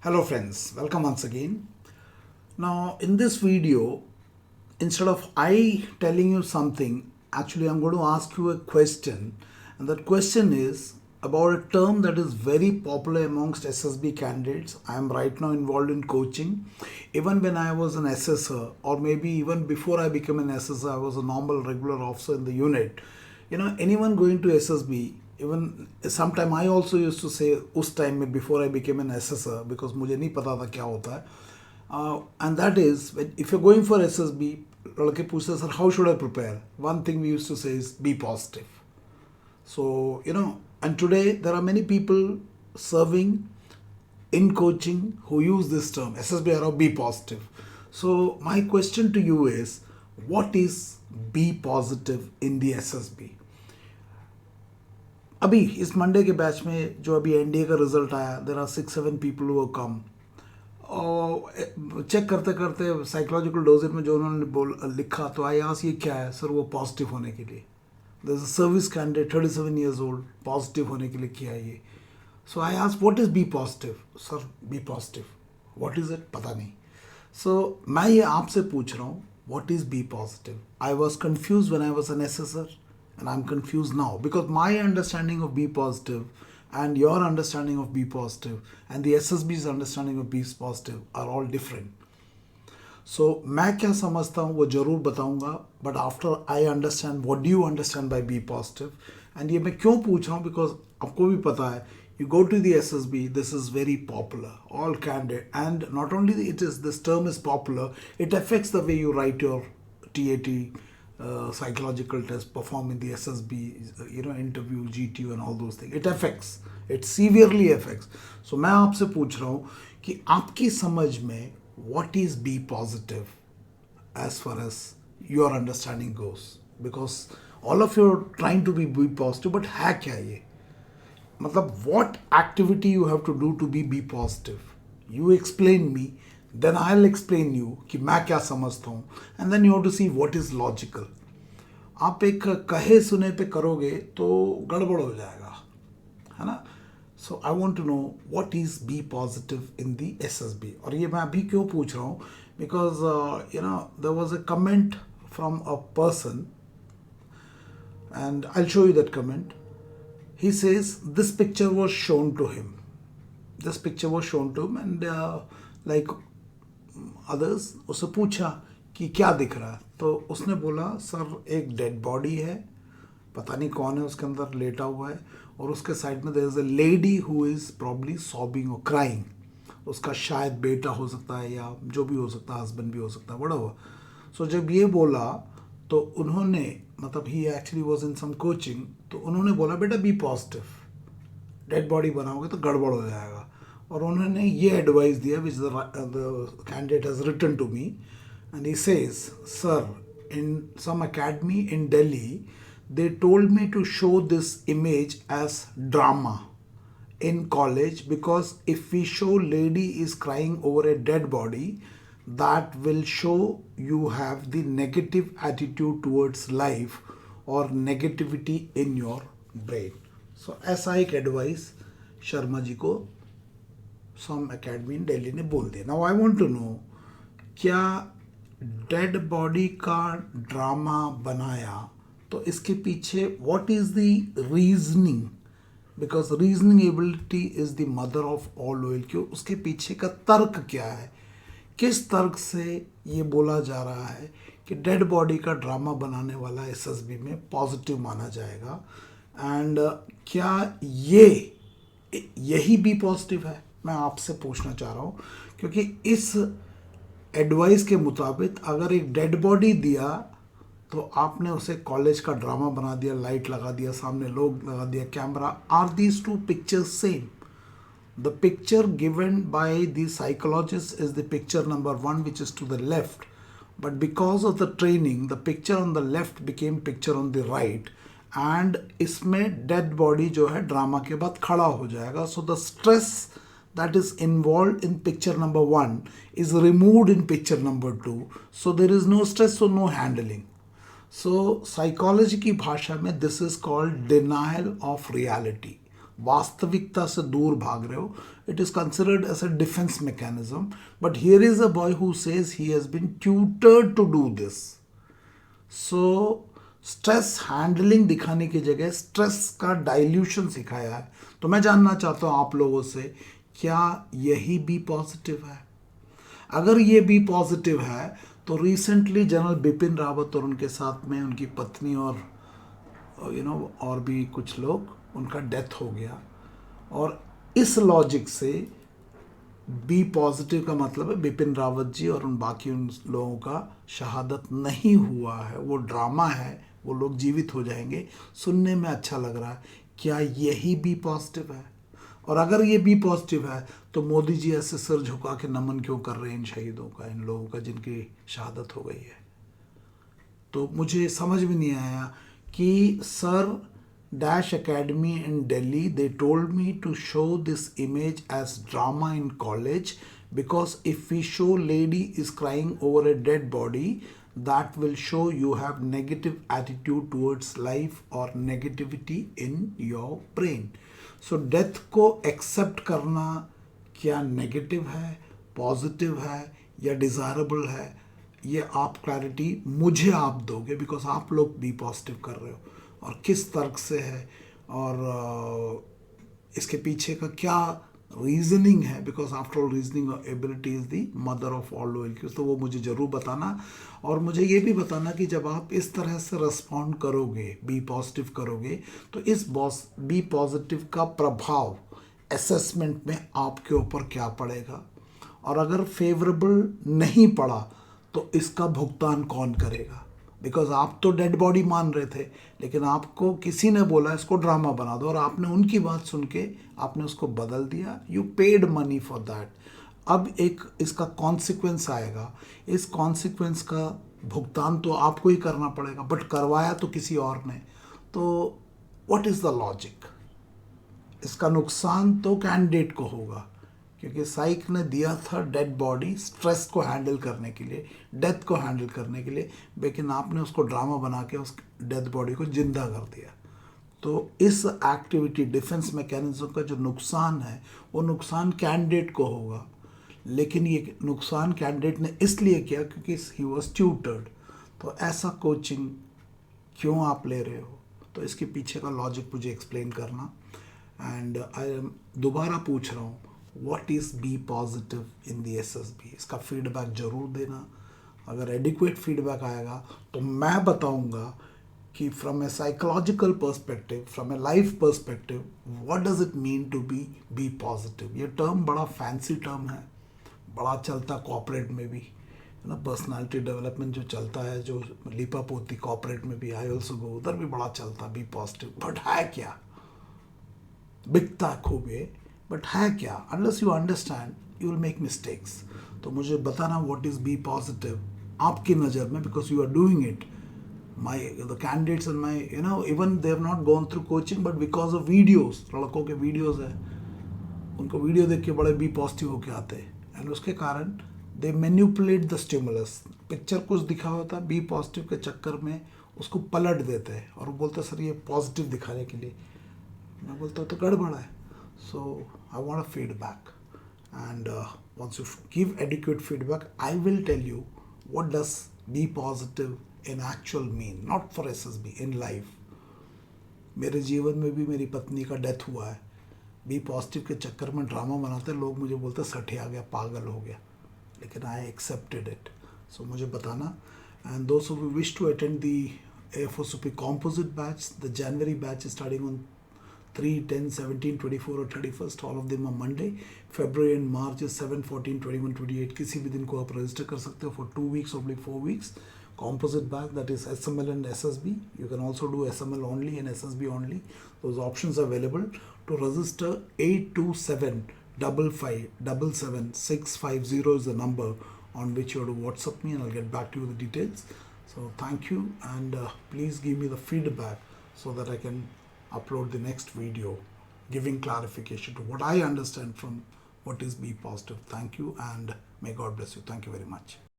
Hello friends, welcome once again. Now in this video, instead of I telling you something, actually I'm going to ask you a question, and that question is about a term that is very popular amongst SSB candidates. I am right now involved in coaching. Even when I was an assessor, or maybe even before I became an assessor, I was a normal regular officer in the unit. Anyone going to SSB, even sometime I also used to say उस time में before I became an assessor, because मुझे नहीं पता था क्या होता है. And that is, if you're going for SSB, लड़के पूछते sir how should I prepare? One thing we used to say is be positive. So, and today there are many people serving in coaching who use this term, SSB or be positive. So, my question to you is, what is be positive in the SSB? अभी इस Monday के batch में जो अभी NDA का result आया, there are 6-7 people who come, और check करते करते साइकोलॉजिकल डोजेज में जो उन्होंने लिखा, तो आई आस्क ये क्या है सर? वो पॉजिटिव होने के लिए. There is a service candidate 37 years old, positive होने के लिए किया है ये. So I ask what is B positive? Sir B positive what is it, पता नहीं. सो मैं ये आपसे पूछ रहा हूँ, what is B positive? I was confuse when I was an assessor, and I'm confused now because my understanding of be positive and your understanding of be positive and the SSB's understanding of be positive are all different. So मैं क्या समझता हूँ वो ज़रूर बताऊँगा, but after I understand what do you understand by be positive, and ये मैं क्यों पूछ रहा हूँ because आपको भी पता है, you go to the SSB, this is very popular, all candid, and not only this term is popular, it affects the way you write your TAT, psychological test, perform in the SSB, interview, GTU and all those things. It severely affects. So मैं आपसे पूछ रहा हूँ कि आपकी समझ में what is be positive as far as your understanding goes, because all of you are trying to be positive, but है क्या ये? मतलब what activity you have to do to be positive? You explain me, then I'll explain you कि मैं क्या समझता हूँ, and then you have to see what is logical. आप एक कहे सुने पे करोगे तो गड़बड़ हो जाएगा, है ना? So I want to know what is B positive in the SSB. और ये मैं अभी क्यों पूछ रहा हूँ, because there was a comment from a person, and I'll show you that comment. He says this picture was shown to him. This picture was shown to him, and like others, उससे पूछा कि क्या दिख रहा है, तो उसने बोला सर एक डेड बॉडी है, पता नहीं कौन है उसके अंदर लेटा हुआ है, और उसके साइड में there is a lady who is probably sobbing और क्राइंग. उसका शायद बेटा हो सकता है या जो भी हो सकता है, हस्बैंड भी हो सकता है, बड़ा हुआ. सो जब ये बोला तो उन्होंने, मतलब he actually was in some coaching, तो उन्होंने बोला बेटा बी पॉजिटिव, डेड बॉडी बनाओगे तो गड़बड़ हो जाएगा. और उन्होंने ये एडवाइस दिया which the candidate has written to me, and he says, sir, in some academy in Delhi, they told me to show this image as drama in college, because if we show lady is crying over a dead body, that will show you have the negative attitude towards life or negativity in your brain. So ऐसा एक advice Sharma ji को some academy in Delhi ने बोल दिया. Now I want to know, क्या dead body का drama बनाया तो इसके पीछे what is the reasoning? Because reasoning ability is the mother of all oil. क्यों? उसके पीछे का तर्क क्या है? किस तर्क से ये बोला जा रहा है कि डेड बॉडी का ड्रामा बनाने वाला SSB में पॉजिटिव माना जाएगा? एंड क्या यही भी पॉजिटिव है? मैं आपसे पूछना चाह रहा हूँ, क्योंकि इस एडवाइस के मुताबिक अगर एक डेड बॉडी दिया तो आपने उसे कॉलेज का ड्रामा बना दिया, लाइट लगा दिया, सामने लोग लगा दिया, camera. Are these two pictures same? The picture given by the psychologist is the picture number 1 which is to the left, but because of the training the picture on the left became picture on the right, and इसमें dead body जो है drama के बाद खड़ा हो जाएगा. So the stress that is involved in picture number 1 is removed in picture number 2, so there is no stress, so no handling. So psychology की भाषा में this is called denial of reality. वास्तविकता से दूर भाग रहे हो, it is considered as a defence mechanism. But here is a boy who says he has been tutored to do this. So stress handling दिखाने की जगह स्ट्रेस का डाइल्यूशन सिखाया है. तो मैं जानना चाहता हूं आप लोगों से, क्या यही बी पॉजिटिव है? अगर ये बी पॉजिटिव है तो रिसेंटली जनरल बिपिन रावत और उनके साथ में उनकी पत्नी और और भी कुछ लोग, उनका डेथ हो गया. और इस लॉजिक से बी पॉजिटिव का मतलब है बिपिन रावत जी और उन बाकी उन लोगों का शहादत नहीं हुआ है, वो ड्रामा है, वो लोग जीवित हो जाएंगे. सुनने में अच्छा लग रहा है. क्या यही बी पॉजिटिव है? और अगर ये बी पॉजिटिव है तो मोदी जी ऐसे सिर झुका के नमन क्यों कर रहे हैं इन शहीदों का, इन लोगों का जिनकी शहादत हो गई है? तो मुझे समझ में नहीं आया कि sir Dash Academy in Delhi, they told me to show this image as drama in college because if we show lady is crying over a dead body, that will show you have negative attitude towards life or negativity in your brain. So death को accept करना क्या negative है, positive है या desirable है, ये आप clarity मुझे आप दोगे, बिकॉज आप लोग बी पॉजिटिव कर रहे हो. और किस तर्क से है और इसके पीछे का क्या रीजनिंग है, because after all reasoning ability is the mother of all loyalties. तो वो मुझे ज़रूर बताना. और मुझे ये भी बताना कि जब आप इस तरह से रिस्पॉन्ड करोगे, बी पॉजिटिव करोगे, तो इस बी पॉजिटिव का प्रभाव असेसमेंट में आपके ऊपर क्या पड़ेगा. और अगर फेवरेबल नहीं पड़ा तो इसका भुगतान कौन करेगा? बिकॉज आप तो डेड बॉडी मान रहे थे, लेकिन आपको किसी ने बोला इसको ड्रामा बना दो और आपने उनकी बात सुन के आपने उसको बदल दिया. You paid money for that. अब एक इसका कॉन्सिक्वेंस आएगा. इस कॉन्सिक्वेंस का भुगतान तो आपको ही करना पड़ेगा, बट करवाया तो किसी और ने. तो व्हाट इज़ द लॉजिक? इसका नुकसान तो कैंडिडेट को होगा, क्योंकि साइक ने दिया था डेड बॉडी स्ट्रेस को हैंडल करने के लिए, डेथ को हैंडल करने के लिए, लेकिन आपने उसको ड्रामा बना के उस डेड बॉडी को जिंदा कर दिया. तो इस एक्टिविटी डिफेंस मैकेनिज्म का जो नुकसान है वो नुकसान कैंडिडेट को होगा. लेकिन ये नुकसान कैंडिडेट ने इसलिए किया क्योंकि ही वॉज ट्यूटर्ड. तो ऐसा कोचिंग क्यों आप ले रहे हो? तो इसके पीछे का लॉजिक मुझे एक्सप्लेन करना. एंड आई दोबारा पूछ रहा हूँ, what is be positive in the SSB? इसका फीडबैक ज़रूर देना. अगर एडिक्वेट फीडबैक आएगा तो मैं बताऊंगा कि from a psychological perspective, from a life perspective, what does it mean to be positive. ये टर्म बड़ा फैंसी टर्म है, बड़ा चलता कॉर्पोरेट में भी, है ना. पर्सनालिटी डेवलपमेंट जो चलता है, जो लिपा पोती कॉर्पोरेट में भी, आई ऑल्सो गो, उधर भी बड़ा चलता बी पॉजिटिव. बट है क्या? बिकता खूब है, बट है क्या? Unless you understand you will make mistakes. तो मुझे बताना व्हाट इज़ बी पॉजिटिव आपकी नज़र में, because you are doing it. the candidates and my even they have not gone through coaching, but because of videos, लड़कों के videos है, उनको वीडियो देख के बड़े बी पॉजिटिव होके आते हैं. एंड उसके कारण दे मैनिपुलेट द स्टिमुलस. पिक्चर कुछ दिखा होता है, बी पॉजिटिव के चक्कर में उसको पलट देते हैं और वो बोलते हैं सर ये पॉजिटिव दिखाने के लिए. मैं बोलता हूँ तो गड़बड़ है. So I want a feedback, and once you give adequate feedback, I will tell you what does be positive in actual mean, not for SSB, in life. मेरे जीवन में भी मेरी पत्नी का डेथ हुआ है. बी पॉजिटिव के चक्कर में ड्रामा बनाते लोग, मुझे बोलते सठे आ गया, पागल हो गया, लेकिन आई एक्सेप्टेड इट. सो मुझे बताना. एंड दोस्त who wish to attend the AFOSUP composite batch, the January batch is starting on 3, 10, 17, 24 और 31st. All of them are Monday. February and March is 7, 14, 21, 28. किसी भी दिन को आप रजिस्टर कर सकते हो for 2 weeks or 4 weeks. Composite batch, that is SML and SSB. You can also do SML only and SSB only. Those options are available. To register, 827 55 650 is the number on which you have to WhatsApp me, and I'll get back to you with the details. So thank you, and please give me the feedback so that I can upload the next video giving clarification to what I understand from what is be positive. Thank you, and may God bless you. Thank you very much.